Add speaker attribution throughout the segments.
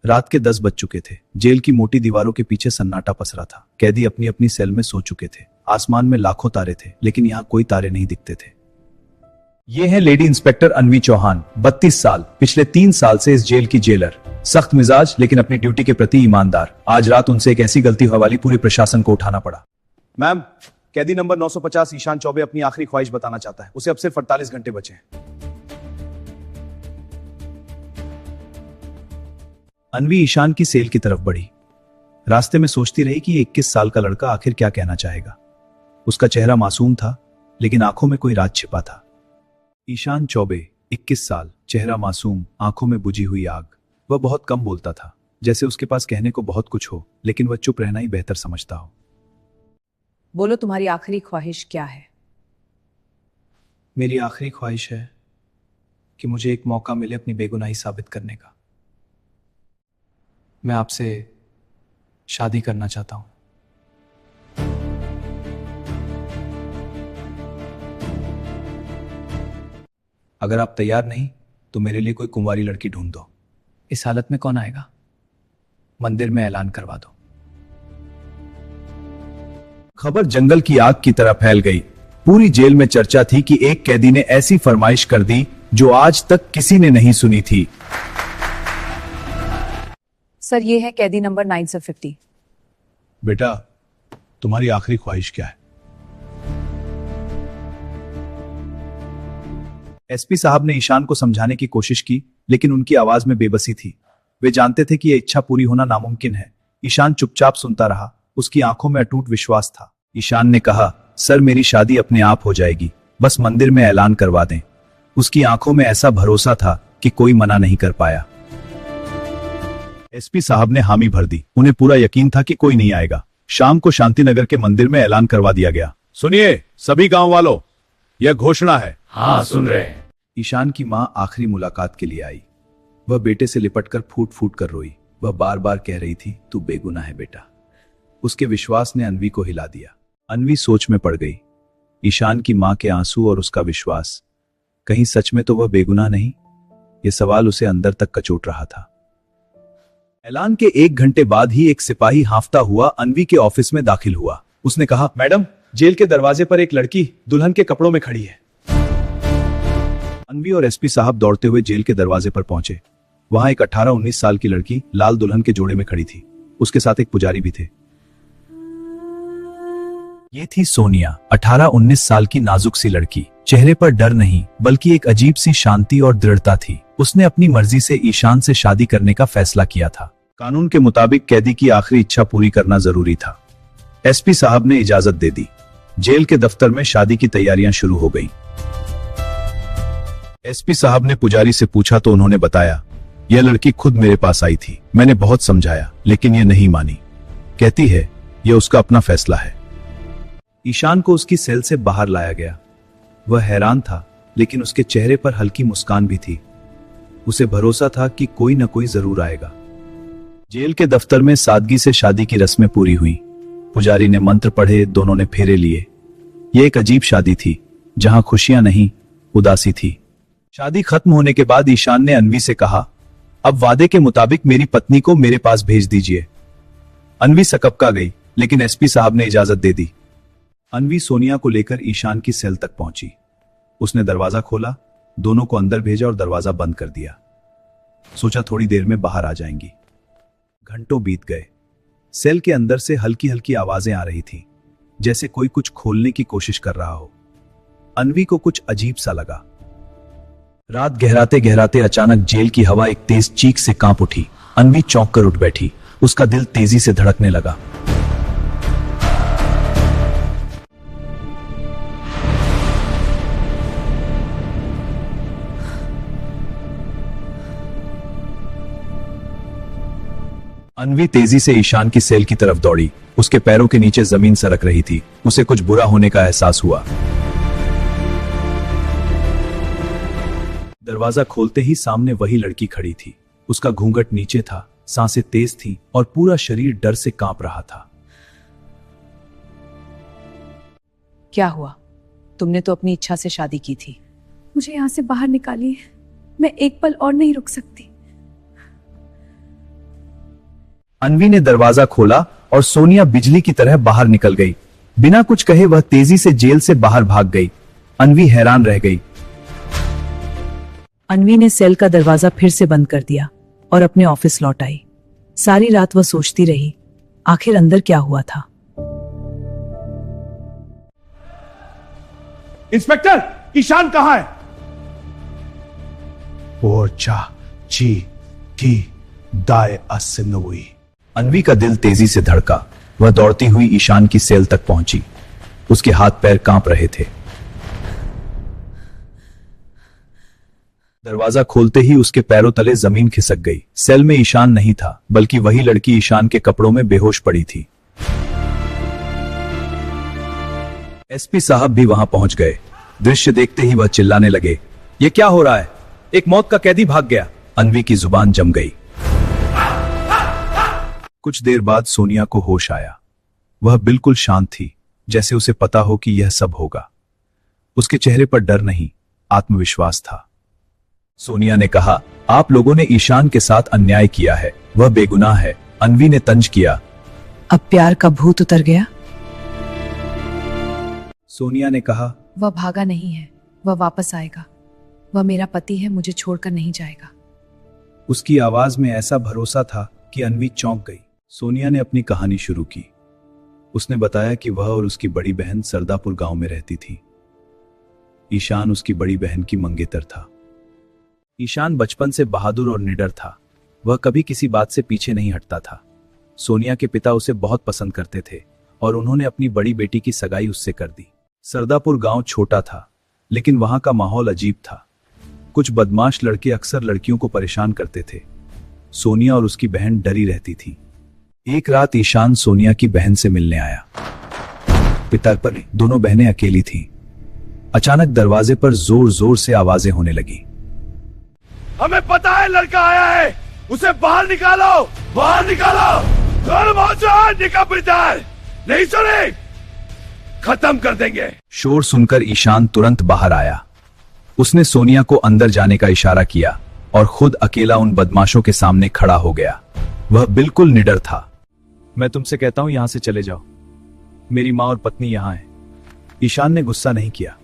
Speaker 1: रात के 10 बज चुके थे। जेल की मोटी दीवारों के पीछे सन्नाटा पसरा था। कैदी अपनी अपनी सेल में सो चुके थे। आसमान में लाखों तारे थे, लेकिन यहाँ कोई तारे नहीं दिखते थे। ये है लेडी इंस्पेक्टर अन्वी चौहान, 32 साल, पिछले 3 साल से इस जेल की जेलर। सख्त मिजाज लेकिन अपनी ड्यूटी के प्रति ईमानदार। आज रात उनसे एक ऐसी गलती हुई वाली पूरे प्रशासन को उठाना पड़ा। मैम, कैदी नंबर 950 ईशान चौबे अपनी आखिरी ख्वाहिश बताना चाहता है। उसे अब सिर्फ 48 घंटे बचे हैं। अन्वी ईशान की सेल की तरफ बढ़ी। रास्ते में सोचती रही कि 21 साल का लड़का आखिर क्या कहना चाहेगा। उसका चेहरा मासूम था, लेकिन आंखों में कोई राज छिपा था। ईशान चौबे, 21 साल, चेहरा मासूम, आंखों में बुझी हुई आग। वह बहुत कम बोलता था, जैसे उसके पास कहने को बहुत कुछ हो, लेकिन वह चुप रहना ही बेहतर समझता हो।
Speaker 2: बोलो, तुम्हारी आखिरी ख्वाहिश क्या है?
Speaker 1: मेरी आखिरी ख्वाहिश है कि मुझे एक मौका मिले अपनी बेगुनाही साबित करने का। मैं आपसे शादी करना चाहता हूं। अगर आप तैयार नहीं तो मेरे लिए कोई कुंवारी लड़की ढूंढ दो। इस हालत में कौन आएगा? मंदिर में ऐलान करवा दो। खबर जंगल की आग की तरह फैल गई। पूरी जेल में चर्चा थी कि एक कैदी ने ऐसी फरमाइश कर दी जो आज तक किसी ने नहीं सुनी थी।
Speaker 2: सर, ये है कैदी नंबर 950।
Speaker 3: बेटा, तुम्हारी आखिरी ख्वाहिश क्या है?
Speaker 1: एसपी साहब ने ईशान को समझाने की कोशिश की, लेकिन उनकी आवाज में बेबसी थी। वे जानते थे कि यह इच्छा पूरी होना नामुमकिन है। ईशान चुपचाप सुनता रहा। उसकी आंखों में अटूट विश्वास था। ईशान ने कहा, सर, मेरी शादी अपने आप हो जाएगी, बस मंदिर में ऐलान करवा दें। उसकी आंखों में ऐसा भरोसा था कि कोई मना नहीं कर पाया। एसपी साहब ने हामी भर दी। उन्हें पूरा यकीन था कि कोई नहीं आएगा। शाम को शांतिनगर के मंदिर में ऐलान करवा दिया गया।
Speaker 3: सुनिए सभी गांव वालों, यह घोषणा है।
Speaker 4: हाँ, सुन रहे हैं।
Speaker 1: ईशान की मां आखिरी मुलाकात के लिए आई। वह बेटे से लिपटकर फूट फूट कर रोई। वह बार बार कह रही थी, तू बेगुनाह है बेटा। उसके विश्वास ने अन्वी को हिला दिया। अन्वी सोच में पड़ गई। ईशान की मां के आंसू और उसका विश्वास, कहीं सच में तो वह बेगुनाह नहीं? यह सवाल उसे अंदर तक कचोट रहा था। ऐलान के 1 घंटे बाद ही एक सिपाही हांफता हुआ अन्वी के ऑफिस में दाखिल हुआ। उसने कहा, मैडम, जेल के दरवाजे पर एक लड़की दुल्हन के कपड़ों में खड़ी है। अन्वी और एसपी साहब दौड़ते हुए जेल के दरवाजे पर पहुंचे। वहां एक 18-19 साल की लड़की लाल दुल्हन के जोड़े में खड़ी थी। उसके साथ एक पुजारी भी थे। ये थी सोनिया, 18-19 साल की नाजुक सी लड़की। चेहरे पर डर नहीं, बल्कि एक अजीब सी शांति और दृढ़ता थी। उसने अपनी मर्जी से ईशान से शादी करने का फैसला किया था। कानून के मुताबिक कैदी की आखिरी इच्छा पूरी करना जरूरी था। एसपी साहब ने इजाजत दे दी। जेल के दफ्तर में शादी की तैयारियां शुरू हो गईं। एसपी साहब ने पुजारी से पूछा तो उन्होंने बताया, यह लड़की खुद मेरे पास आई थी। मैंने बहुत समझाया, लेकिन यह नहीं मानी। कहती है यह उसका अपना फैसला है। ईशान को उसकी सेल से बाहर लाया गया। वह हैरान था, लेकिन उसके चेहरे पर हल्की मुस्कान भी थी। उसे भरोसा था कि कोई न कोई जरूर आएगा। जेल के दफ्तर में सादगी से शादी की रस्में पूरी हुई। पुजारी ने मंत्र पढ़े, दोनों ने फेरे लिए। यह एक अजीब शादी थी, जहां खुशियां नहीं, उदासी थी। शादी खत्म होने के बाद ईशान ने अन्वी से कहा, अब वादे के मुताबिक मेरी पत्नी को मेरे पास भेज दीजिए। अन्वी सकपका गई, लेकिन एसपी साहब ने इजाजत दे दी। अन्वी सोनिया को लेकर ईशान की सेल तक पहुंची। उसने दरवाजा खोला, दोनों को अंदर भेजा और दरवाजा बंद कर दिया। सोचा थोड़ी देर में बाहर आ जाएंगी। घंटों बीत गए। सेल के अंदर से हल्की हल्की आवाजें आ रही थी, जैसे कोई कुछ खोलने की कोशिश कर रहा हो। अन्वी को कुछ अजीब सा लगा। रात गहराते गहराते अचानक जेल की हवा एक तेज चीख से कांप उठी। अन्वी चौंक कर उठ बैठी। उसका दिल तेजी से धड़कने लगा। अन्वी तेजी से ईशान की सेल की तरफ दौड़ी। उसके पैरों के नीचे जमीन सरक रही थी। उसे कुछ बुरा होने का एहसास हुआ। दरवाजा खोलते ही सामने वही लड़की खड़ी थी। उसका घूंघट नीचे था, सांसें तेज थी और पूरा शरीर डर से कांप रहा था।
Speaker 2: क्या हुआ? तुमने तो अपनी इच्छा से शादी की थी।
Speaker 5: मुझे यहाँ से बाहर निकालिए, मैं एक पल और नहीं रुक सकती।
Speaker 1: अन्वी ने दरवाजा खोला और सोनिया बिजली की तरह बाहर निकल गई। बिना कुछ कहे वह तेजी से जेल से बाहर भाग गई। अन्वी हैरान रह गई।
Speaker 2: अन्वी ने सेल का दरवाजा फिर से बंद कर दिया और अपने ऑफिस लौट आई। सारी रात वह सोचती रही, आखिर अंदर क्या हुआ था।
Speaker 3: इंस्पेक्टर, ईशान कहाँ है? ओचा ची टी दाए असिनुई।
Speaker 1: अन्वी का दिल तेजी से धड़का। वह दौड़ती हुई ईशान की सेल तक पहुंची। उसके हाथ पैर कांप रहे थे। दरवाजा खोलते ही उसके पैरों तले जमीन खिसक गई। सेल में ईशान नहीं था, बल्कि वही लड़की ईशान के कपड़ों में बेहोश पड़ी थी। एसपी साहब भी वहां पहुंच गए। दृश्य देखते ही वह चिल्लाने लगे, ये क्या हो रहा है? एक मौत का कैदी भाग गया। अन्वी की जुबान जम गई। कुछ देर बाद सोनिया को होश आया। वह बिल्कुल शांत थी, जैसे उसे पता हो कि यह सब होगा। उसके चेहरे पर डर नहीं, आत्मविश्वास था। सोनिया ने कहा, आप लोगों ने ईशान के साथ अन्याय किया है, वह बेगुनाह है। अन्वी ने तंज किया।
Speaker 2: अब प्यार का भूत उतर गया?
Speaker 1: सोनिया ने कहा,
Speaker 2: वह भागा नहीं है, वह वापस आएगा। वह मेरा पति है, मुझे छोड़कर नहीं जाएगा।
Speaker 1: उसकी आवाज में ऐसा भरोसा था कि अन्वी चौंक गई। सोनिया ने अपनी कहानी शुरू की। उसने बताया कि वह और उसकी बड़ी बहन सरदापुर गांव में रहती थी। ईशान उसकी बड़ी बहन की मंगेतर था। ईशान बचपन से बहादुर और निडर था। वह कभी किसी बात से पीछे नहीं हटता था। सोनिया के पिता उसे बहुत पसंद करते थे और उन्होंने अपनी बड़ी बेटी की सगाई उससे कर दी। सरदापुर गांव छोटा था, लेकिन वहां का माहौल अजीब था। कुछ बदमाश लड़के अक्सर लड़कियों को परेशान करते थे। सोनिया और उसकी बहन डरी रहती थी। एक रात ईशान सोनिया की बहन से मिलने आया। पिता पर दोनों बहनें अकेली थीं। अचानक दरवाजे पर जोर जोर से आवाजें होने लगी।
Speaker 3: हमें पता है लड़का आया है, उसे बाहर निकालो, बाहर निकालो। नहीं सुने, खत्म कर देंगे।
Speaker 1: शोर सुनकर ईशान तुरंत बाहर आया। उसने सोनिया को अंदर जाने का इशारा किया और खुद अकेला उन बदमाशों के सामने खड़ा हो गया। वह बिल्कुल निडर था। मैं तुमसे कहता हूं, यहां से चले जाओ। मेरी मां और पत्नी यहां है। ईशान ने गुस्सा नहीं किया।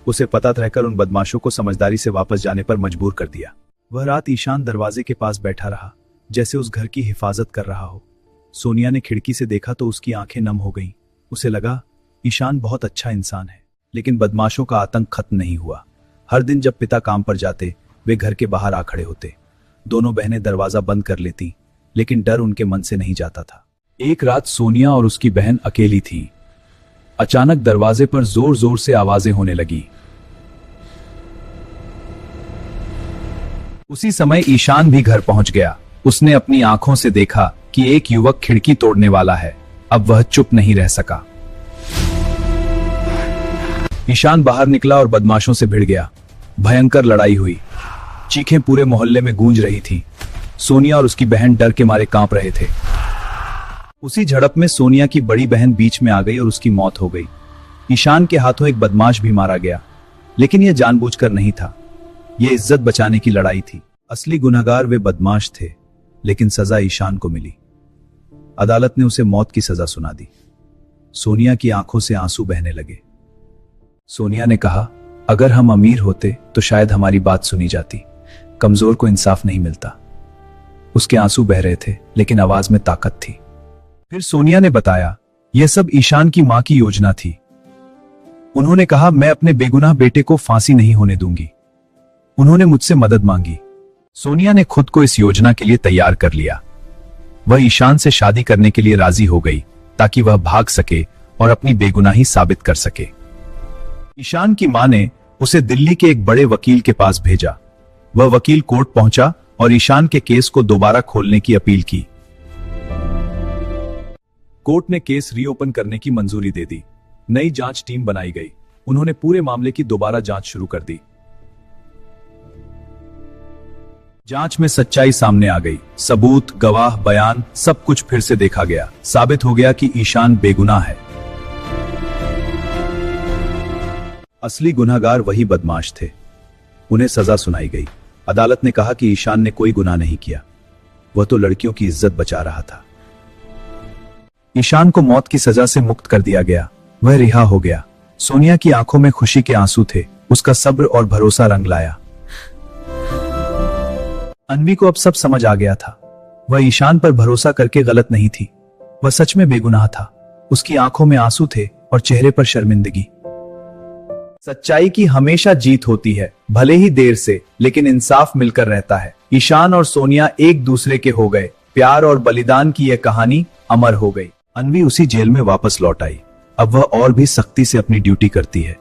Speaker 1: उसे पता रहकर उन बदमाशों को समझदारी से वापस जाने पर मजबूर कर दिया। वह रात ईशान दरवाजे के पास बैठा रहा, जैसे उस घर की हिफाजत कर रहा हो। सोनिया ने खिड़की से देखा तो उसकी आंखें नम हो गईं। उसे लगा ईशान बहुत अच्छा इंसान है, लेकिन बदमाशों का आतंक खत्म नहीं हुआ। हर दिन जब पिता काम पर जाते, वे घर के बाहर आ खड़े होते। दोनों बहनें दरवाजा बंद कर लेती, लेकिन डर उनके मन से नहीं जाता था। एक रात सोनिया और उसकी बहन अकेली थी। अचानक दरवाजे पर जोर जोर से आवाजें होने लगी। उसी समय ईशान भी घर पहुंच गया। उसने अपनी आंखों से देखा कि एक युवक खिड़की तोड़ने वाला है। अब वह चुप नहीं रह सका। ईशान बाहर निकला और बदमाशों से भिड़ गया। भयंकर लड़ाई हुई। चीखें पूरे मोहल्ले में गूंज रही थी। सोनिया और उसकी बहन डर के मारे कांप रहे थे। उसी झड़प में सोनिया की बड़ी बहन बीच में आ गई और उसकी मौत हो गई। ईशान के हाथों एक बदमाश भी मारा गया, लेकिन यह जानबूझकर नहीं था। यह इज्जत बचाने की लड़ाई थी। असली गुनहगार वे बदमाश थे, लेकिन सजा ईशान को मिली। अदालत ने उसे मौत की सजा सुना दी। सोनिया की आंखों से आंसू बहने लगे। सोनिया ने कहा, अगर हम अमीर होते तो शायद हमारी बात सुनी जाती। कमजोर को इंसाफ नहीं मिलता। उसके आंसू बह रहे थे, लेकिन आवाज में ताकत थी। फिर सोनिया ने बताया, यह सब ईशान की मां की योजना थी। उन्होंने कहा, मैं अपने बेगुनाह बेटे को फांसी नहीं होने दूंगी। उन्होंने मुझसे मदद मांगी। सोनिया ने खुद को इस योजना के लिए तैयार कर लिया। वह ईशान से शादी करने के लिए राजी हो गई, ताकि वह भाग सके और अपनी बेगुनाही साबित कर सके। ईशान की मां ने उसे दिल्ली के एक बड़े वकील के पास भेजा। वह वकील कोर्ट पहुंचा और ईशान के केस को दोबारा खोलने की अपील की। कोर्ट ने केस रीओपन करने की मंजूरी दे दी। नई जांच टीम बनाई गई। उन्होंने पूरे मामले की दोबारा जांच शुरू कर दी। जांच में सच्चाई सामने आ गई। सबूत, गवाह, बयान, सब कुछ फिर से देखा गया। साबित हो गया कि ईशान बेगुनाह है। असली गुनहगार वही बदमाश थे। उन्हें सजा सुनाई गई। अदालत ने कहा कि ईशान ने कोई गुनाह नहीं किया। वह तो लड़कियों की इज्जत बचा रहा था। ईशान को मौत की सजा से मुक्त कर दिया गया। वह रिहा हो गया। सोनिया की आंखों में खुशी के आंसू थे। उसका सब्र और भरोसा रंग लाया। अन्वी को अब सब समझ आ गया था। वह ईशान पर भरोसा करके गलत नहीं थी। वह सच में बेगुनाह था। उसकी आंखों में आंसू थे और चेहरे पर शर्मिंदगी। सच्चाई की हमेशा जीत होती है, भले ही देर से, लेकिन इंसाफ मिलकर रहता है। ईशान और सोनिया एक दूसरे के हो गए। प्यार और बलिदान की यह कहानी अमर हो गई। अन्वी उसी जेल में वापस लौट आई। अब वह और भी सख्ती से अपनी ड्यूटी करती है,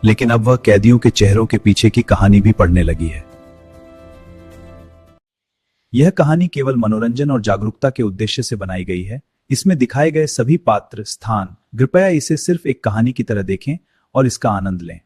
Speaker 1: लेकिन अब वह कैदियों के चेहरों के पीछे की कहानी भी पढ़ने लगी है। यह कहानी केवल मनोरंजन और जागरूकता के उद्देश्य से बनाई गई है। इसमें दिखाए गए सभी पात्र, स्थान, कृपया इसे सिर्फ एक कहानी की तरह देखें और इसका आनंद लें।